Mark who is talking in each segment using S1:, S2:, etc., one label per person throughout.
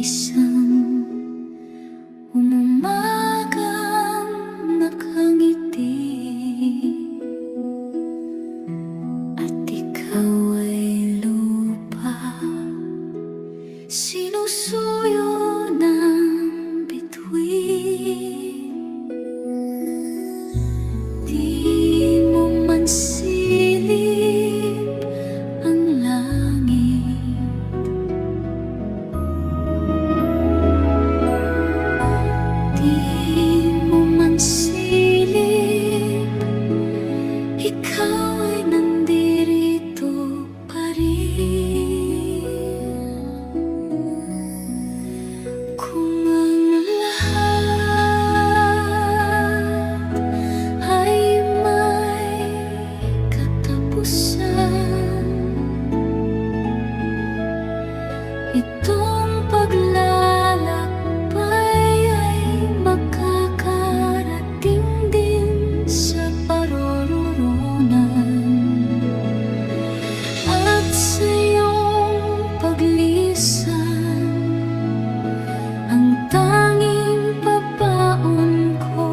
S1: isang umumagang nakangiti, at ikaw ay lupa, sinusuyo ng bituin. Di mo man silip ang langit, di mo man silip, ikaw ay nandirito pa rin. Kung ang lahat ay may katapusan, itong paglalakbay ay makakarating din sa paroroonan. At sa iyong paglisan, ang tanging papaon ko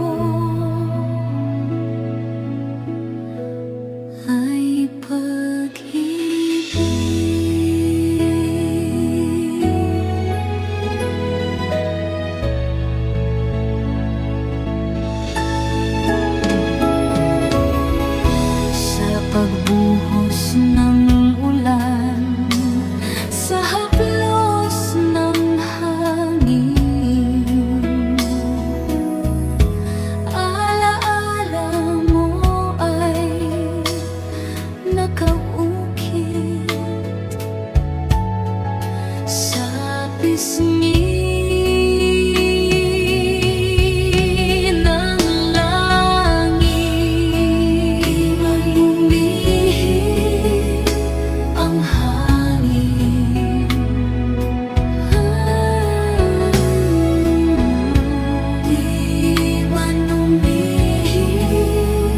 S1: ay pag-ibig. Sa pagbuhos ng ulan, sa haplos ng hangin, alaala mo ay nakaukit sa pisngi ng langit. Di man umihip ang hangin, di man umihip,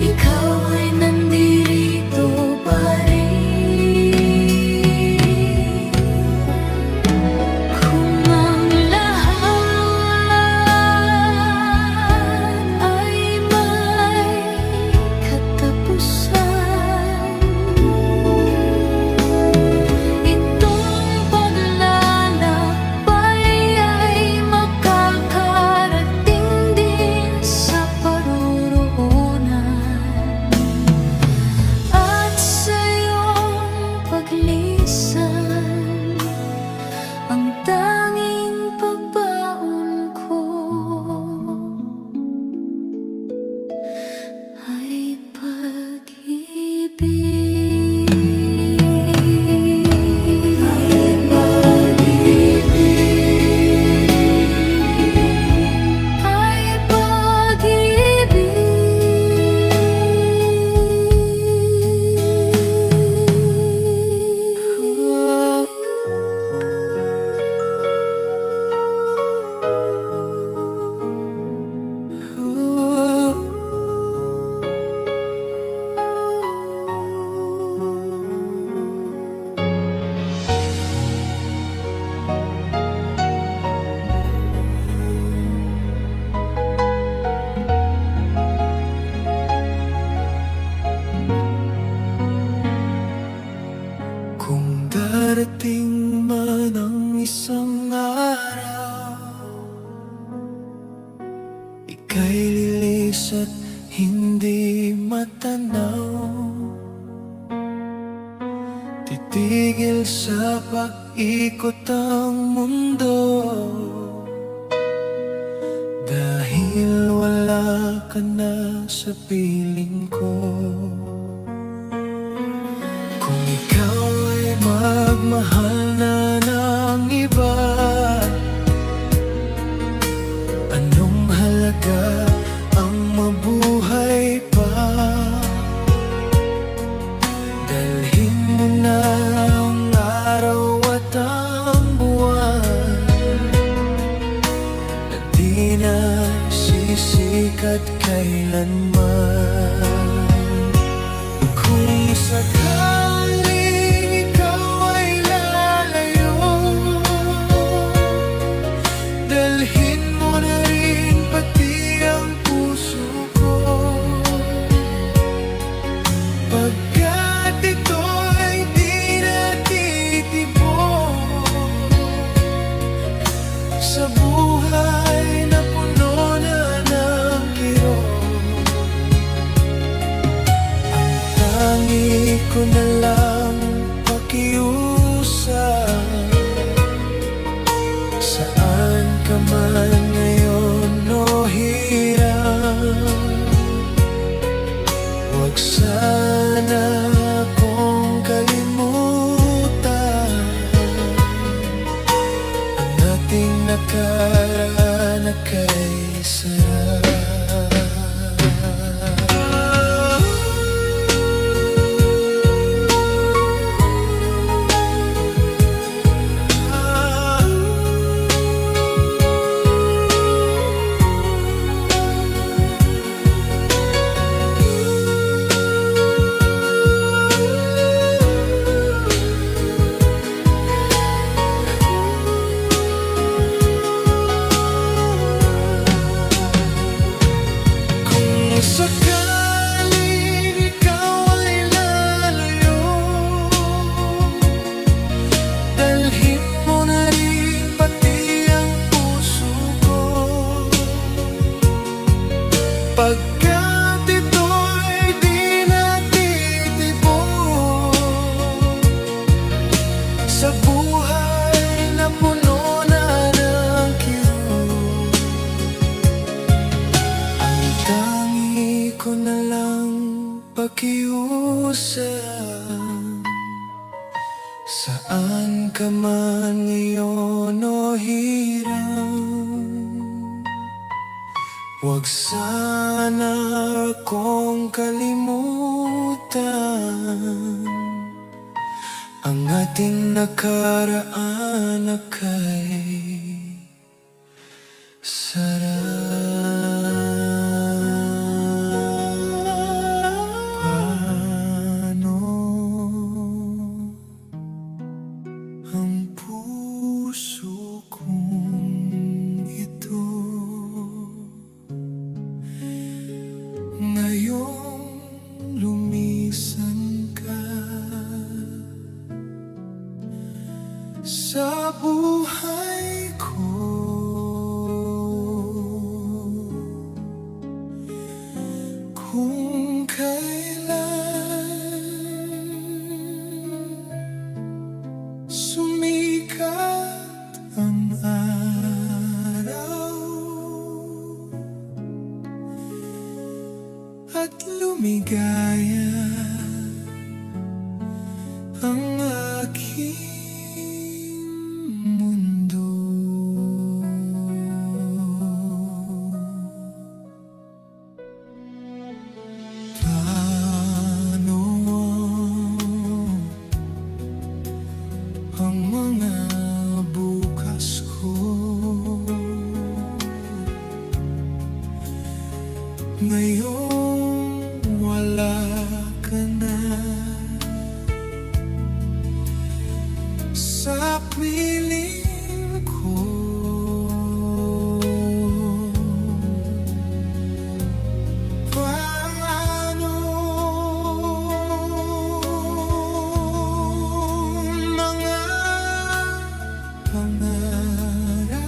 S1: ikaw ay nandirito pa rin. Kung ang lahat ay may katapusan, itong paglalakbay ay makakarating din sa paroroonan. At sa iyong paglisan, ang tanging pagbaon ko ay pag-ibig. Ay pag-ibig. Ay
S2: Kung darating man ang isang araw, ika'y lilis at hindi matanaw, titigil sa pag-ikot ang mundo, dahil wala ka na sa piling ko. Kung ikaw ay magmahal na ng iba, anong halaga ang mabuhay pa? Dalhin mo na ang araw at ang buwan, na di na sisikat kailanman. Kung sakaling ikaw ay lalayo, pakiusap. Saan ka man ngayon o hirap, huwag sana akong kalimutan. Ang ating nakaraan na kay paano ang puso kong ito ngayong lumisan ka sa buhay ko. Kung kailan sumikat ang araw at lumigaya ang aking mundo. Paano ang mga bukas ko ngayong wala ka na sa piling ko? Paano mga pangarap,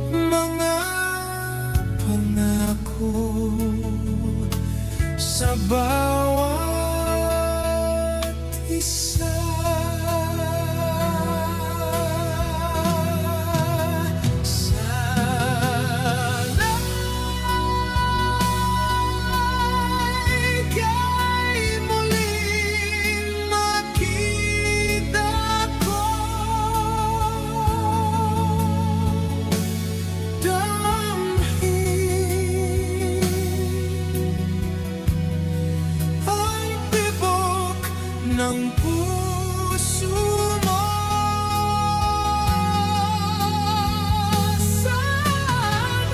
S2: mga pangako sa bawat isa? Sana'y kay muling makita ko damhin ang tibok ng puso mo. Sana'y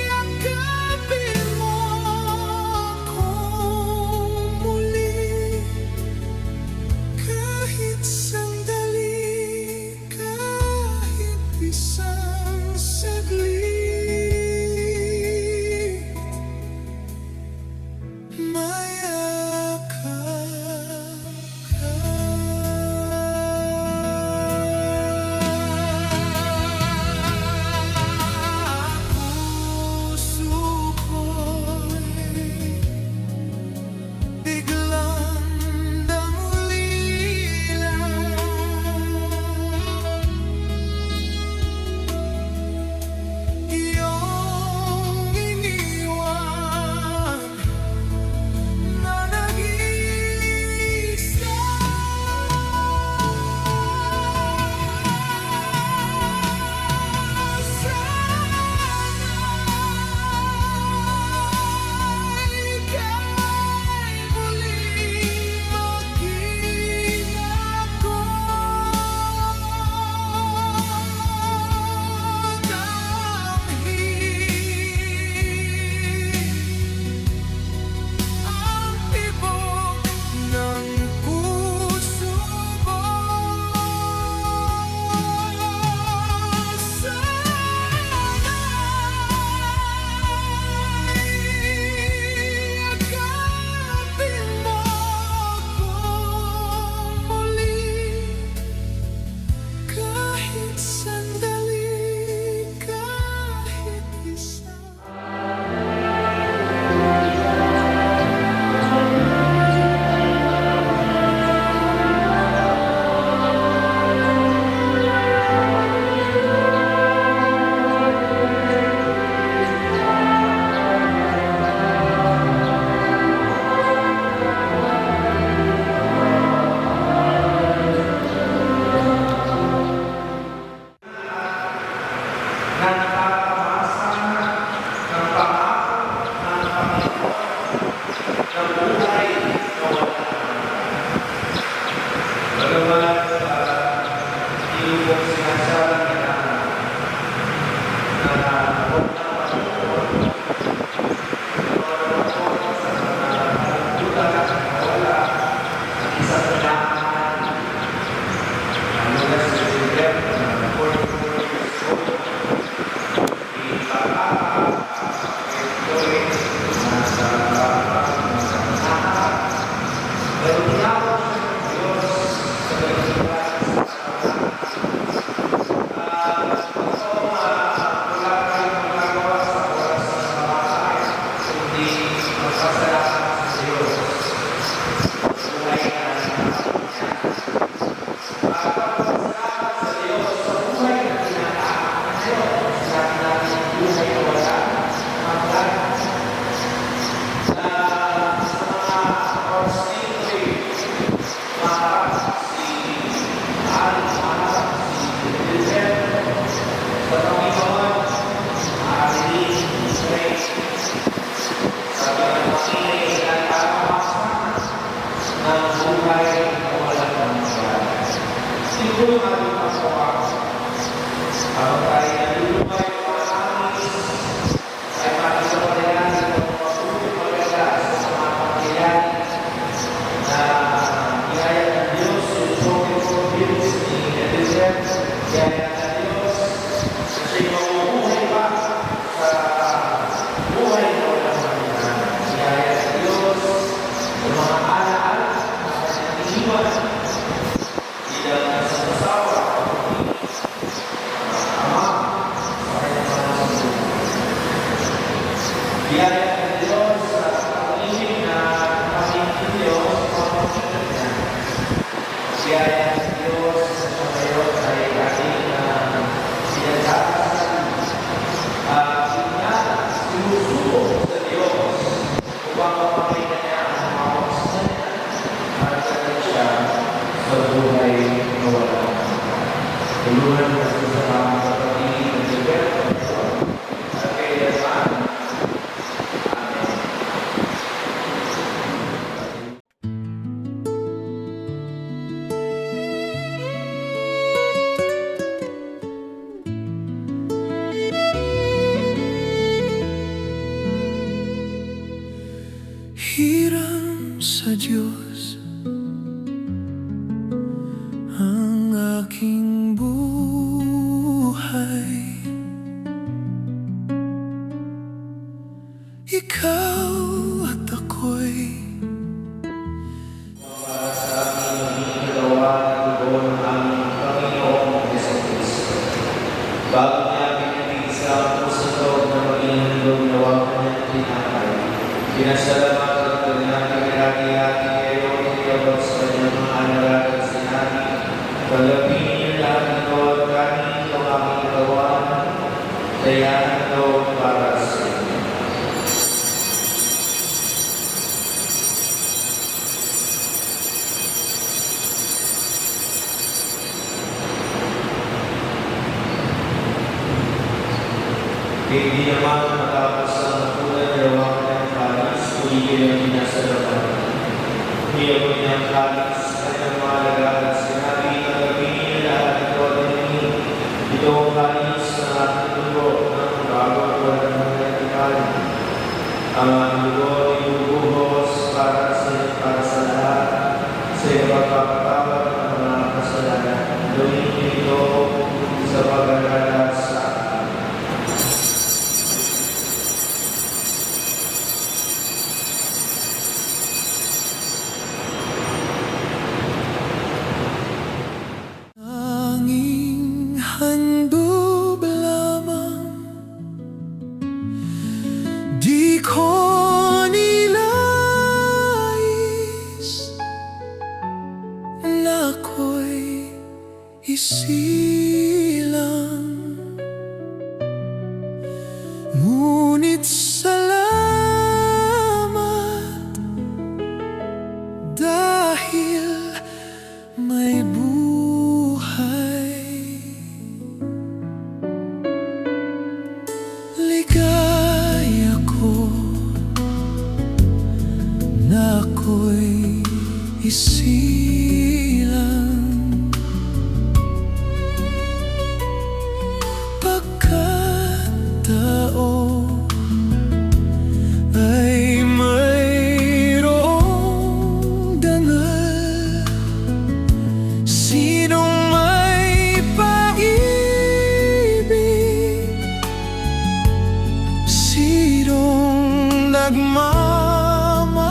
S2: yakapin mo akong muli kahit sandali, kahit isang saglit. Mayakap ka. Puso ko'y biglang namulila. Iyong iniwan
S3: yung ating pagkawa. Habang tayo nalulumay, panamis, ay makikapalayan ng mga pagkawa maganda sa mga pagkayan na biyaya ng Diyos, susungin ko Diyos ni Elizabeth, biyaya ng Diyos, kasi mamubuhay pa sa buhay na walang hanggan. Biyaya ng Diyos, sa mga alaala na kanyang iniwan, hindi lang nasa asawa, ama, sa kanyang mga mabuhay. Biyaya ng Diyos sa pag-ibig na kaming Diyos, pamamagitan niya. Biyaya ng Diyos sa ngayon ay ating sinasakasan at sinusuko sa Diyos upang mapakita niya ang mga kapasan niya at sagot siya sa buhay na wala. Tulungan mo sa mga kapatid ng Gilberto at kay Yaman. Amen.
S2: Hiram sa Diyos ang aking buhay. Ikaw at ako'y
S3: Para sa aming nagawa ng tugon ng aming Panginoong Jesucristo. Bago niya pinag-iisa ang puso na maging handog na huwag kanyang tinapay. Pinasalamatan ko na pinag-hati-hati kayo at iyabot sa kanyang mga anak at sinabi, "Palapin niyo lahat ito at kanin itong aming gawa, kaya ito para sa inyo." Hindi naman matapos ang nakunan gawa ng kalis, kuligin ang pinasalaman. Hiyapon niya ang kalis, kanyang mahalaga at sinabi, "Tagapin niyo lahat ito at ini. Ito ang kalis ng ating dugo ng bago at walang mangyayari. Ang ating dugo ay bubuhos para sa lahat, sa ipagpapatawad ng mga kasalanan. Gawin niyo ito sa pag-alala sa akin."
S2: tanging handog lamang. Di ko nilais na ako'y isilang, ngunit salamat dahil may buhay. Ligaya ko na ako'y isilang, pagkatao ay mayroong dangal. Sinong may pag-ibig, sinong nagmamahal,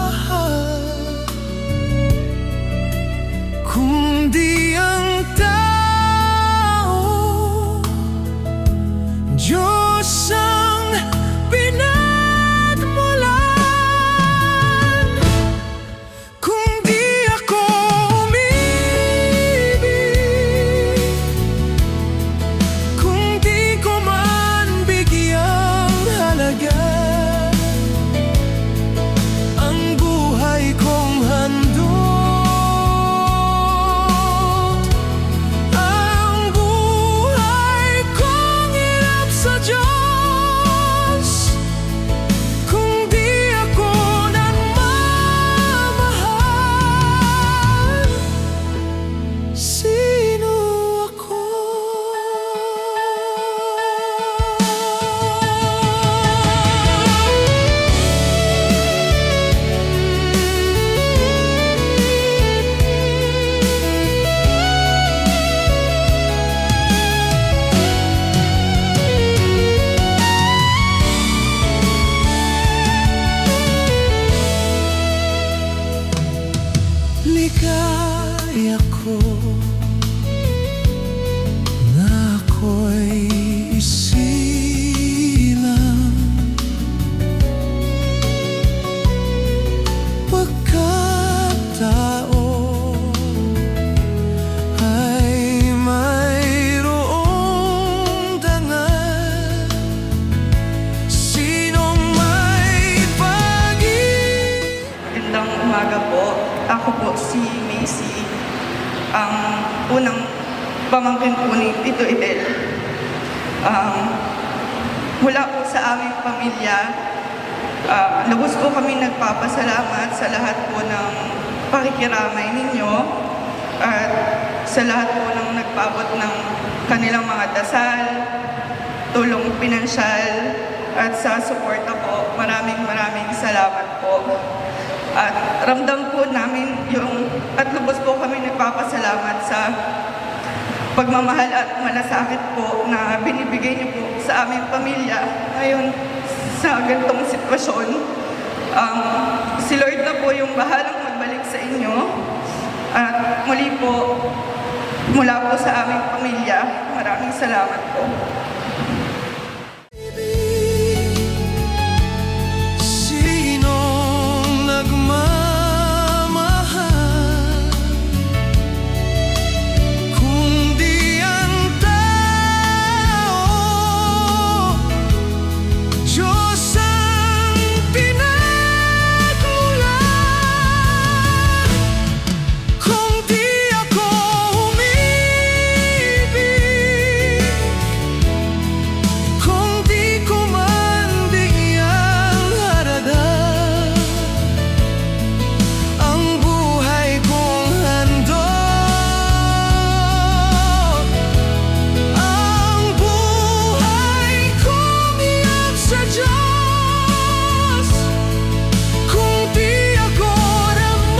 S2: kaya ko na ako'y isilang pagkatao ay mayroong dangal. Sinong may pag-ibig.
S4: Magandang umaga po. Ako po si Macy, ang unang pamangkin po ni Tito Idel. Mula po sa aming pamilya, lubos po kami nagpapasalamat sa lahat po ng pakikiramay ninyo at sa lahat po ng nagpaabot ng kanilang mga dasal, tulong pinansyal at sa suporta po. Maraming salamat po. At ramdam po namin at lubos po kami nagpapasalamat sa pagmamahal at malasakit po na binibigay niyo po sa aming pamilya ngayon sa ganitong sitwasyon. Si Lord na po yung bahalang magbalik sa inyo. At muli po, mula po sa aming pamilya, maraming salamat po.
S2: Sinong nagmamahal kundi ang tao? Diyos ang pinagmulan. Kung di ako umibig, kung di ko man bigyan halaga ang buhay kong handog, ang buhay kong iyan sa Diyos. Kung di ako nagmamahal,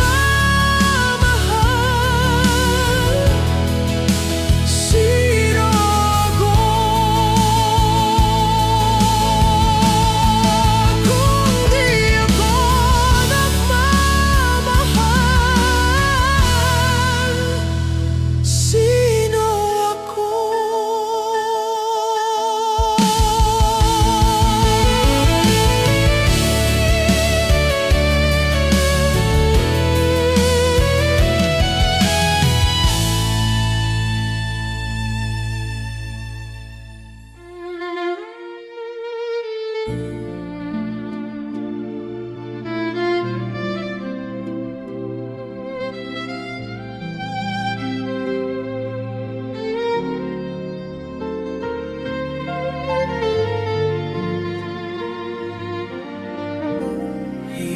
S2: sino ako? Kung di ako nagmamahal, sino ako?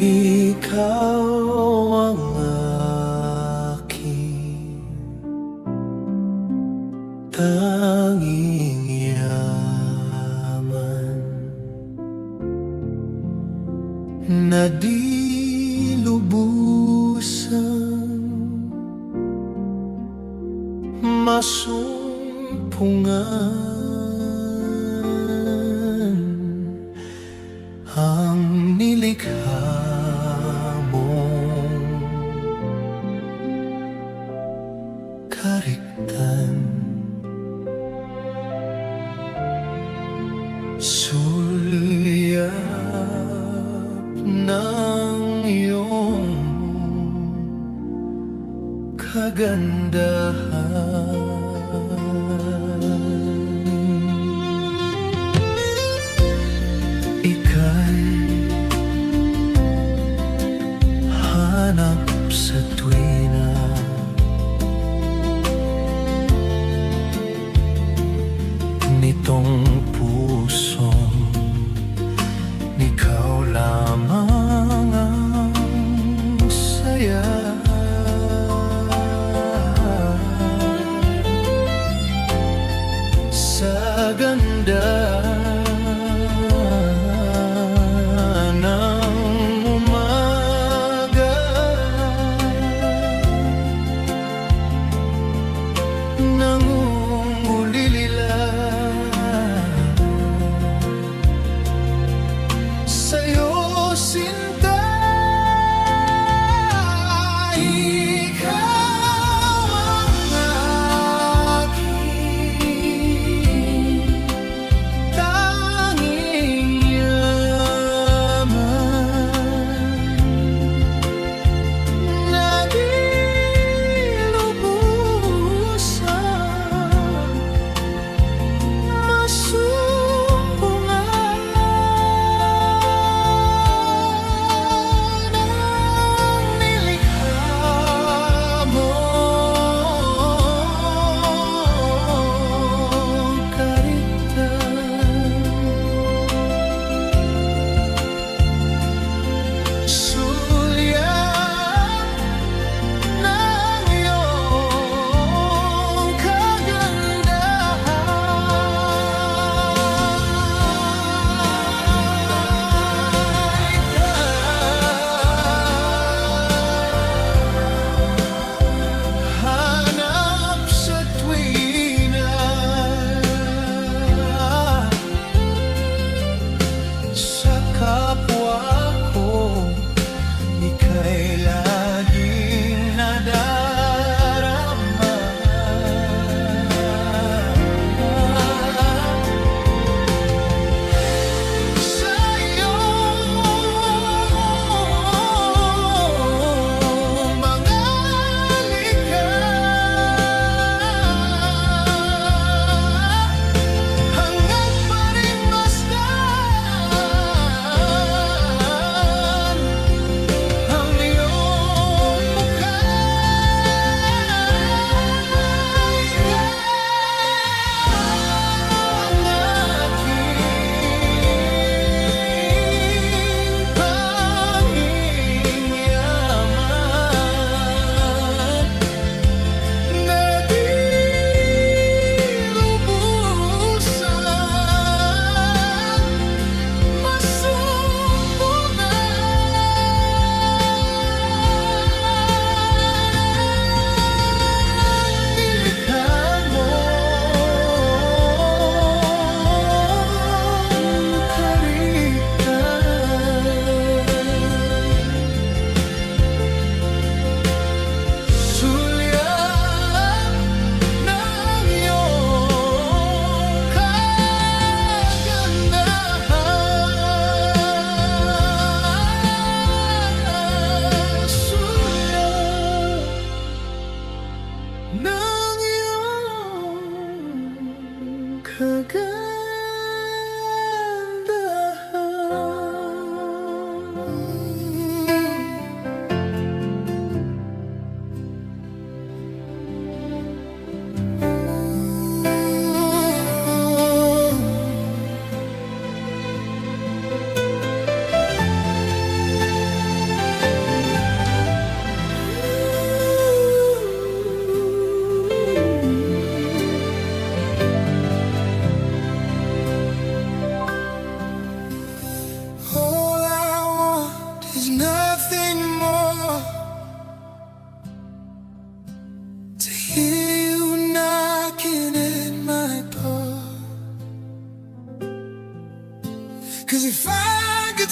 S2: Ikaw ang aking tanging yaman na di lubusan masumpungan. Ang nilikha mong kariktan, sulyap ng iyong kagandahan. Ika'y hanap sa tuwina, nitong pusong ikaw lamang ang saya. Sa ganda ng umaga, nangungulilila sa'yo, sinta.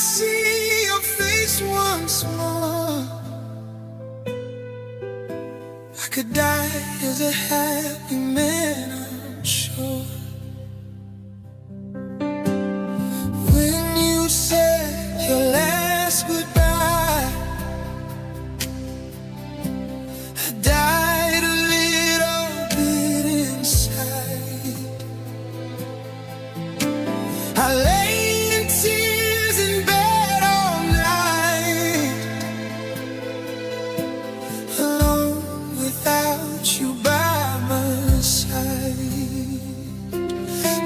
S2: see your face once more, I could die as a happy man, I'm sure. When you said your last goodbye, I died a little bit inside. I lay in tears in bed all night, alone without you by my side.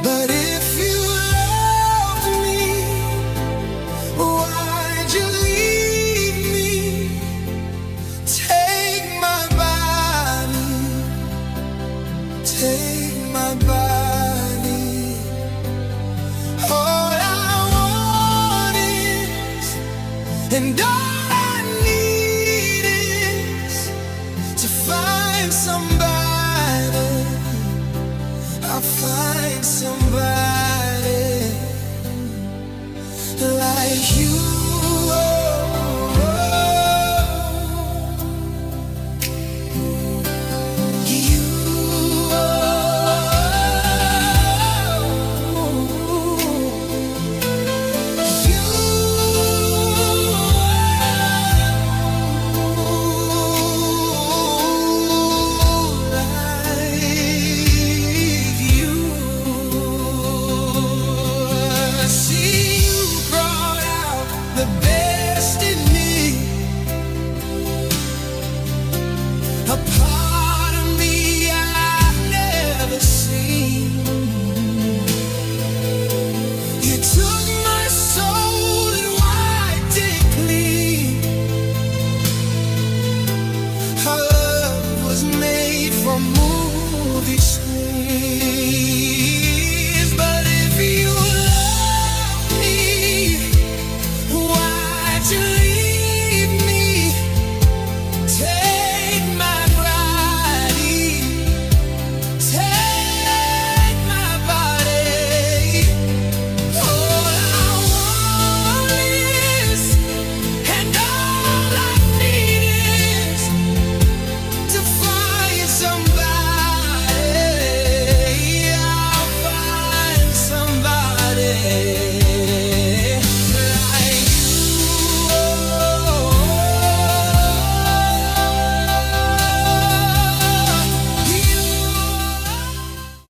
S2: But if you loved me, why'd you leave me? Take my body, take my body. All I want is, and all